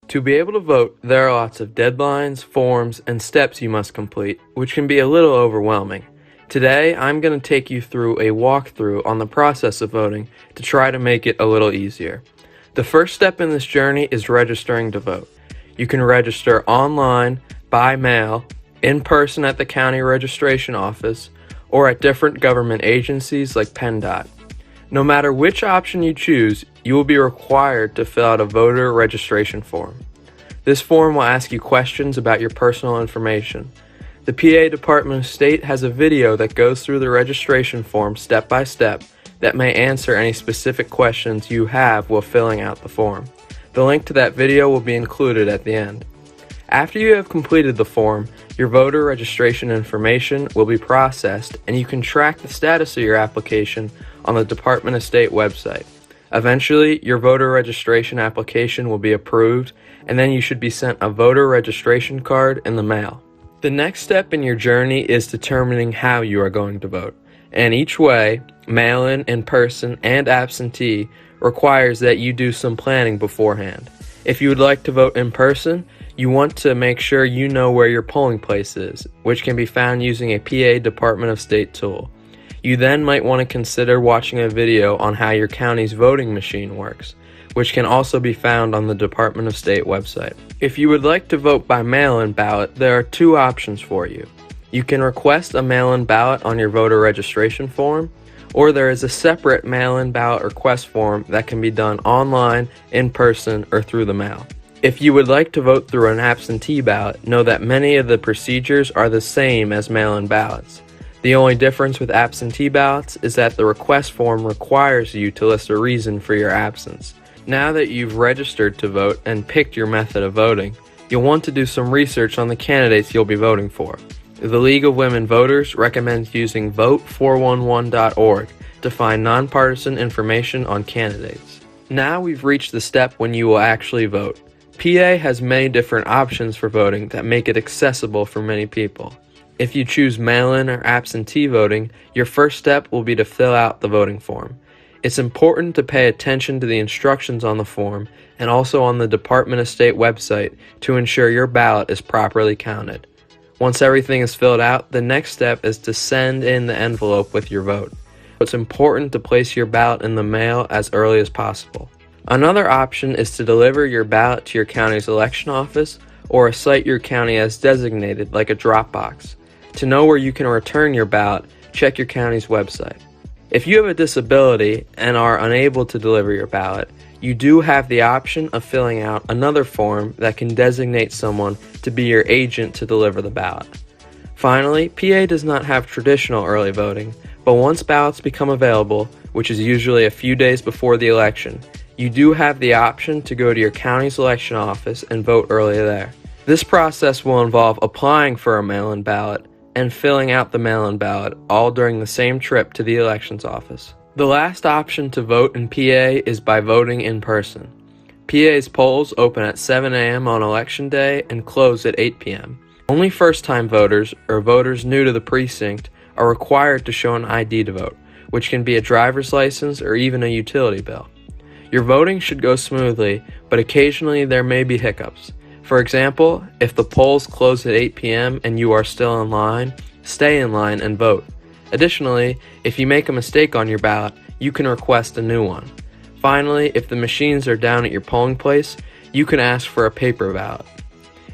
To be able to vote, there are lots of deadlines, forms, and steps you must complete, which can be a little overwhelming. Today, I'm going to take you through a walkthrough on the process of voting to try to make it a little easier. The first step in this journey is registering to vote. You can register online, by mail, in person at the county registration office, or at different government agencies like PennDOT. No matter which option you choose, you will be required to fill out a voter registration form. This form will ask you questions about your personal information. The PA Department of State has a video that goes through the registration form step by step that may answer any specific questions you have while filling out the form. The link to that video will be included at the end. After you have completed the form, your voter registration information will be processed and you can track the status of your application on the Department of State website. Eventually, your voter registration application will be approved and then you should be sent a voter registration card in the mail. The next step in your journey is determining how you are going to vote. And each way, mail-in, in-person, and absentee, requires that you do some planning beforehand. If you would like to vote in person, you want to make sure you know where your polling place is, which can be found using a PA Department of State tool. You then might want to consider watching a video on how your county's voting machine works, which can also be found on the Department of State website. If you would like to vote by mail-in ballot, there are two options for you. You can request a mail-in ballot on your voter registration form, or there is a separate mail-in ballot request form that can be done online, in person, or through the mail. If you would like to vote through an absentee ballot, know that many of the procedures are the same as mail-in ballots. The only difference with absentee ballots is that the request form requires you to list a reason for your absence. Now that you've registered to vote and picked your method of voting, you'll want to do some research on the candidates you'll be voting for. The League of Women Voters recommends using vote411.org to find nonpartisan information on candidates. Now we've reached the step when you will actually vote. PA has many different options for voting that make it accessible for many people. If you choose mail-in or absentee voting, your first step will be to fill out the voting form. It's important to pay attention to the instructions on the form and also on the Department of State website to ensure your ballot is properly counted. Once everything is filled out, the next step is to send in the envelope with your vote. It's important to place your ballot in the mail as early as possible. Another option is to deliver your ballot to your county's election office or a site your county has designated, like a drop box. To know where you can return your ballot, check your county's website. If you have a disability and are unable to deliver your ballot, you do have the option of filling out another form that can designate someone to be your agent to deliver the ballot. Finally, PA does not have traditional early voting, but once ballots become available, which is usually a few days before the election, you do have the option to go to your county's election office and vote early there. This process will involve applying for a mail-in ballot and filling out the mail-in ballot, all during the same trip to the elections office. The last option to vote in PA is by voting in person. PA's polls open at 7 a.m. on election day and close at 8 p.m. Only first-time voters or voters new to the precinct are required to show an ID to vote, which can be a driver's license or even a utility bill. Your voting should go smoothly, but occasionally there may be hiccups. For example, if the polls close at 8 p.m. and you are still in line, stay in line and vote. Additionally, if you make a mistake on your ballot, you can request a new one. Finally, if the machines are down at your polling place, you can ask for a paper ballot.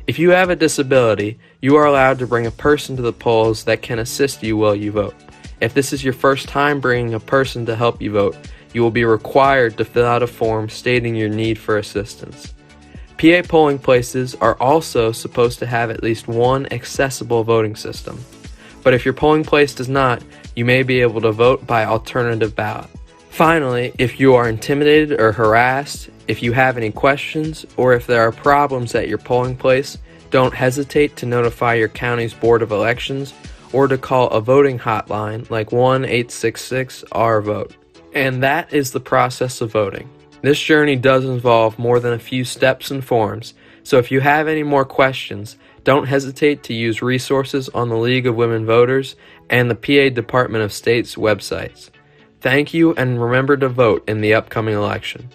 If you have a disability, you are allowed to bring a person to the polls that can assist you while you vote. If this is your first time bringing a person to help you vote, you will be required to fill out a form stating your need for assistance. PA polling places are also supposed to have at least one accessible voting system. But if your polling place does not, you may be able to vote by alternative ballot. Finally, if you are intimidated or harassed, if you have any questions, or if there are problems at your polling place, don't hesitate to notify your county's Board of Elections or to call a voting hotline like 1-866-RVOTE. And that is the process of voting. This journey does involve more than a few steps and forms, so if you have any more questions, don't hesitate to use resources on the League of Women Voters and the PA Department of State's websites. Thank you, and remember to vote in the upcoming election.